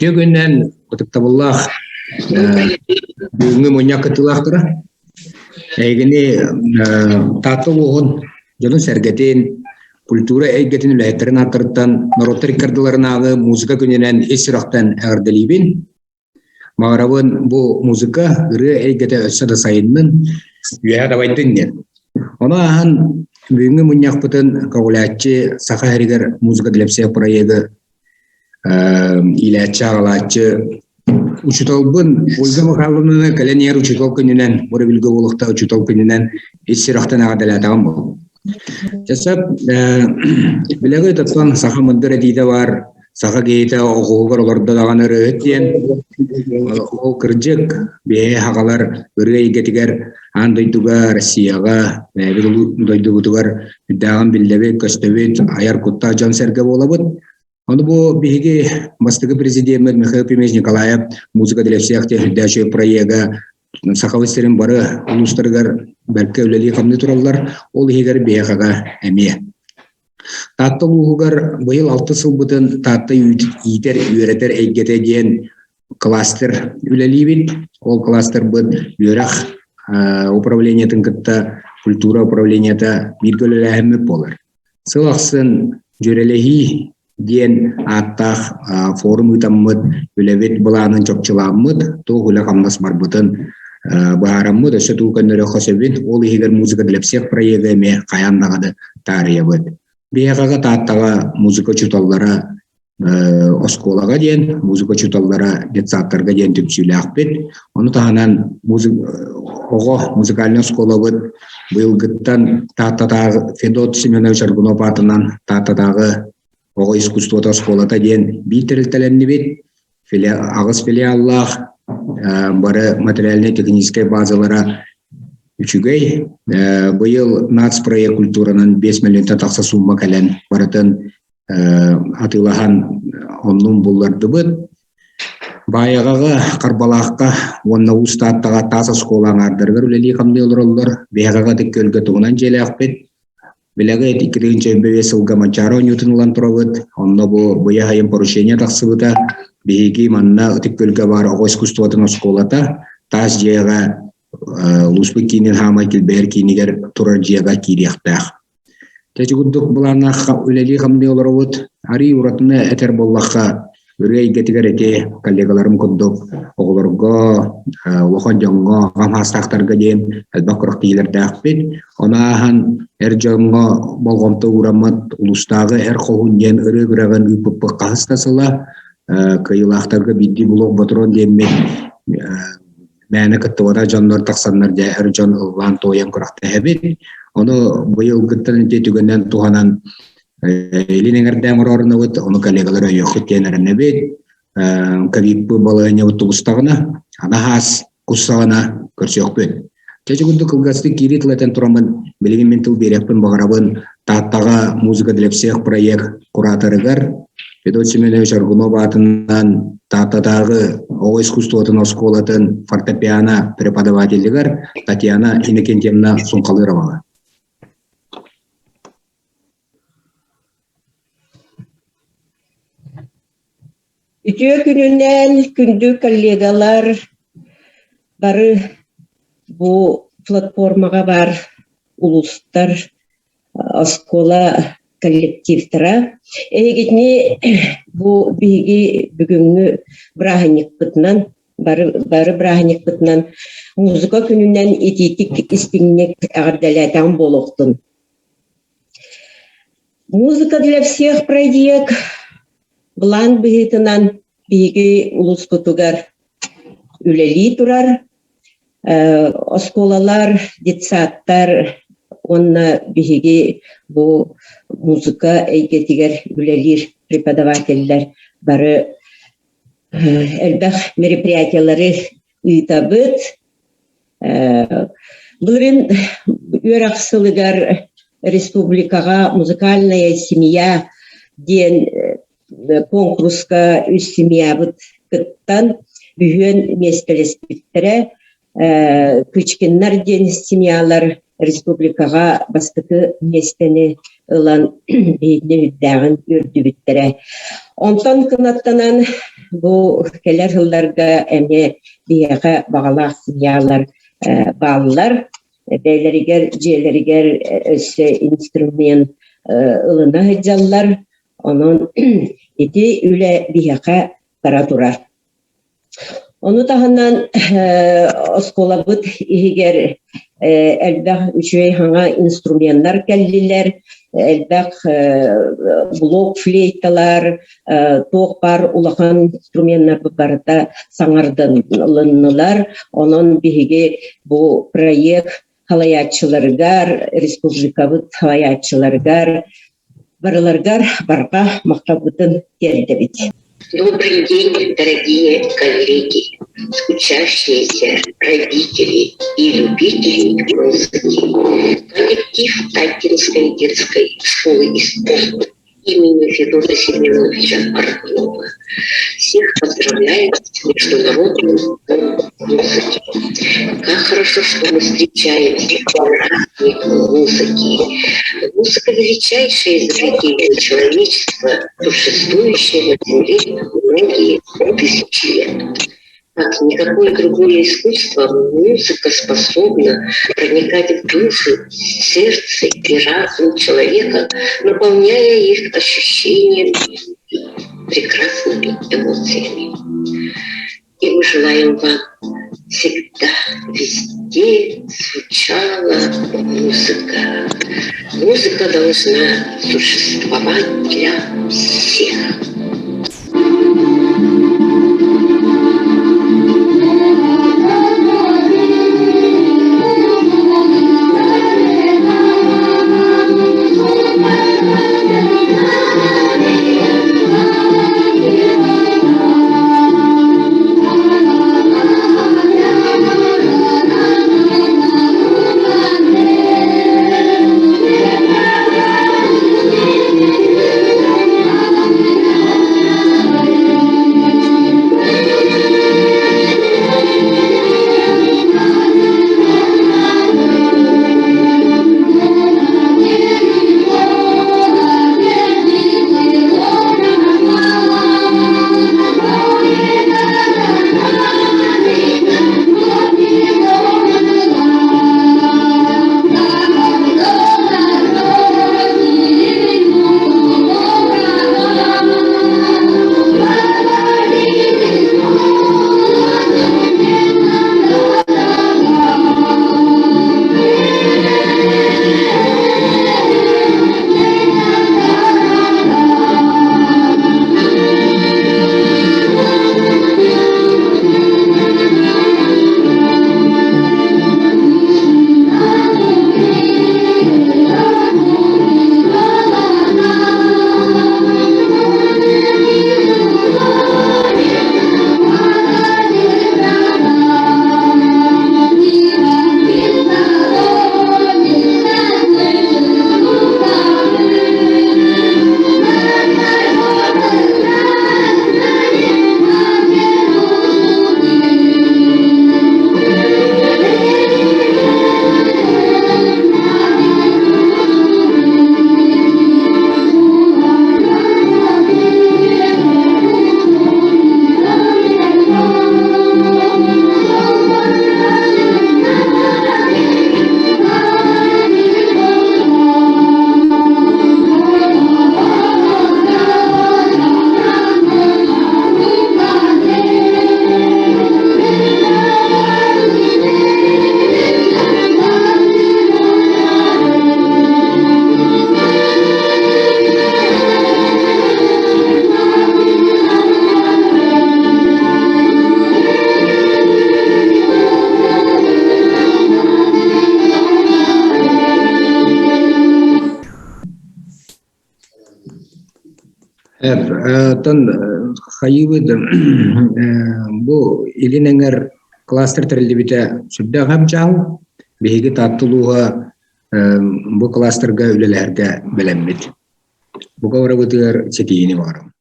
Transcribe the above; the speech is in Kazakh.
Üttögünden kutuktabullah büyüğü monyak kıtılahtırı. Egini tatlı uğun canın sergetin kultura eygetin ülahetlerin atırtan narotari kardıların ağı muzika gününen esiraktan ağırdelibin. Mağarabın bu muzika ırı eygete ötsada sayının üye davaydınlar. Ona ahan büyüğü monyak pıtın kavulatçı saka heriger muzika dilepseye proyegi ilaççı ağalatçı uçutalbın Olga Mikhalovna'nı kalener uçutal gününen bu bilgi olukta uçutal gününen esiraktan ağırdelatan bu. Jasap bilagi tatvan saka mındır edide var saka geyte oğuğugar olarda dağanır öğütleyen o kırcık bihe haqalar ırgay getiger han doyduga Rossiyaga doydugutugar dağın billebe köstebet ayar kutta can serge olabıt. Onu bu bihigi Mastagi Президент Михаил Пимеш Николаев музыка для всех тех дәші проега сақавыстырын бары ұлыстырғар бәркі өлелі қамды тұралар ол егер бейхаға әме. Татты ұлғығар бұйыл 6 сыл бұтын татты үйдер үйретер әйгеті ден кластер өлелі бит. Ол кластер бұд үйрақ управлениятын кітті культура управленията миргөлі әмі болар. Сылақсын жүрелігі Ден аттах форум ütаммыт үлебет буланын чокчуламмыт то хула камнас барбытын баараммыт өсө тукөннөрө хосебин ол егер музыка деп всех проегеме каяндагады тарыябыт биягага тааттага музыка чуталлара осколага ден музыка чуталлара детсаттарга ден түпсүлөкпет ону таанан музыкальный осколабыт быйылгыттан тааттатагы Федот Семенович Аргунов атынан тааттатагы Ого искусството школата ден битирилтеленни бит. Агыс филиаллах бары материально-техническая базалара үчүгей. Быйыл нацпроект культуранын 5 миллион татакса сумма кален барытын атылахан оннун булларды быт. Баягага карбалакка онна устаттага таза школаңардыргар үлели камды олороллор. Баягага теккөлгө тугунан желеакпет. Билага этикринче бевесылга мачаро ньютонлан туравыт. Онно бу буяхайын порушение таксыбыта. Биги манна теккөлгө бар ого искусствотун школата. Тас жега луспы кинин хамай килбер кинигер турар жега кирияктах. Течигудук булана үлели камды олоровут. Ари уратына этер боллакка үргей гетигер эте коллегаларым коддук оголорго лохон жоңго гамастактарга ден элбакырык тийлердакпит. Онахан эр жоңго болгонто урамат улустагы эр когун ден ырыгыраган үпүп кастасыла кыйлактарга бидди блок ботрон демме мәне кыттыбата жоннор таксаннар да эр жон ылган тоян кыракта хебит. Ону быйыл гыттан жетүгөнөн туганан Элинеңерден орорына өт, оны коллегалары өйөкіт тенеріне бет, кавиппы балығыне ұттығыстағына, ана хас құссағына көрсек бет. Кәжі күнді қылғасты кирит ләтен тұрамын, білеген мен тыл берекпін бағарабын, таттаға музыка dilепсех проект кураторыгар, Федот Семенович Аргунов атынан таттадағы оғы искусствотын осколатын фортепиано преподавательдігар Татьяна Иннокентьевна Сунқалыроваға. Ütüye gününden kündü kollegalar bары bu platformaga var uluslar oskola kollektivtara. Egitni bu bigi bugünkü brahnik pıtnan bары brahnik pıtnan muzika gününden etitik istinnek ağırdelatan boluktun. Muzika для всех проект Блан бігітінан бігі улус күтігер үлелі тұрар. Осколалар, детсаттар, онна бігі бұл музыка әйгетігер үлелер преподавательлер бары әлбәқ мероприятиялары ұйтабыт. Бұлырын өрақсылығар республикаға музыкальная семья ден конкурска үз семьябыт кыттан үйен местелеспиттере кычкиннар ден семьялар республикага бастыкы местени ылан бейне үддәгін үрді біттере. Онтон кынаттанан бу келер жылдарга эме бияга багалак семьялар баллар бейлеригер жээлеригер өссө инструмент ылына хыджаллар онун ити үле бияга тара турар. Onu tahandan oskolabıt ihigер elbaq üçüy hanga instrumentlar kelliler, elbaq blok fleytalar, toqpar ulakan instrumentlar barata sаңардынлар. Onun bihigi bu proyekt halayatçılargar, respublikabıt halayatçılargar, barılargar barqa maqtabıtın geldi bit. Добрый день, дорогие коллеги, учащиеся, родители и любители музыки. Коллектив Татинской детской школы искусств имени Федота Семеновича Артнова всех поздравляет с Международным днем музыки. Как хорошо, что мы встречаемся в праздник музыки. Музыка — величайшее изобретение человечества, существующее на Земле многие тысячи лет. Как никакое другое искусство, музыка способна проникать в душу, сердце и разум человека, наполняя их ощущениями и прекрасными эмоциями. И мы желаем вам всегда, везде звучала музыка. Музыка должна существовать для всех. Hayıbıdı bu ilinengер кластер тирилибите сүрдө камчал биги таттылууга bu кластерга үлелерге белеммит. Буга барабытыр чекиини барым.